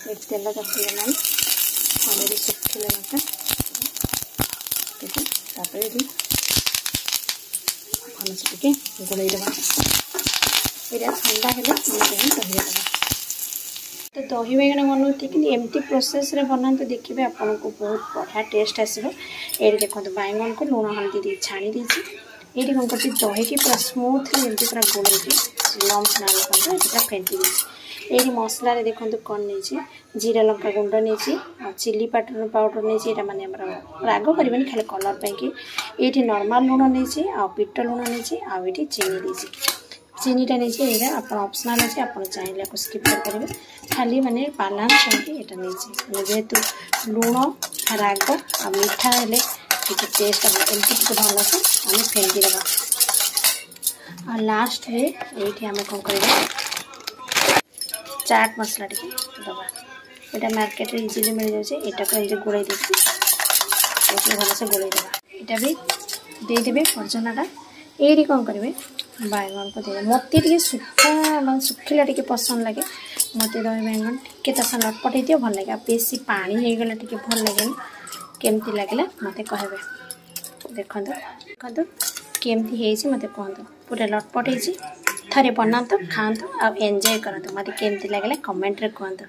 तेल तपीगला आगे शुखिला लंका भल से टे गोल देवा यहाँ ठंडा हेल्ले दही देवा। तो दही बैगन बनाते कि एमती प्रोसेस रे बनाते देखिए आपन को बहुत बढ़िया टेस्ट आसो। ये देखो बैगन को लुण हल्दी दे छाणी देती ये कौन कर दही की पूरा स्मूथली एमती पूरा गोल लम्स ना पूरा फेंटी देती। ये मसला देखो कौन नहीं जीरा लंका गुंड नहीं चिली पाउडर नहीं माने राग कर खाली कलर पाई ये नॉर्मल लुण नहीं आ पीट लुण नहीं आईटी चीनी देती चीनीटा नहीं आप ऑप्शनल अच्छे आप चाहिए आपको स्किप करेंगे खाली माने बालांस करके नहीं जेहेतु लुण राग आ मीठा हेले टेस्ट एमती भल से आम फेंटी देवा। और लास्ट रे ये आम कौन कर चाट मसला टी दबा यहाँ मार्केट रे इजिली मिल जाए यहाँ गोल देखिए भल से गोल देवा यहाँ भी देदेवे पर्जनाटा ये कौन करेंगे बैगन को दे मत सुखा सुखिला टी पसंद लगे मत दही बैगन टे ता लटपट हो भल लगे बेसी पानी हो गला टी भल लगे केमती लगे मत कहे देखो देखो केमती मत कहतु पूरा लटपट थरे बनातु खातु आ एंजॉय करतु मत केमती लगे कमेंट रे कहतु।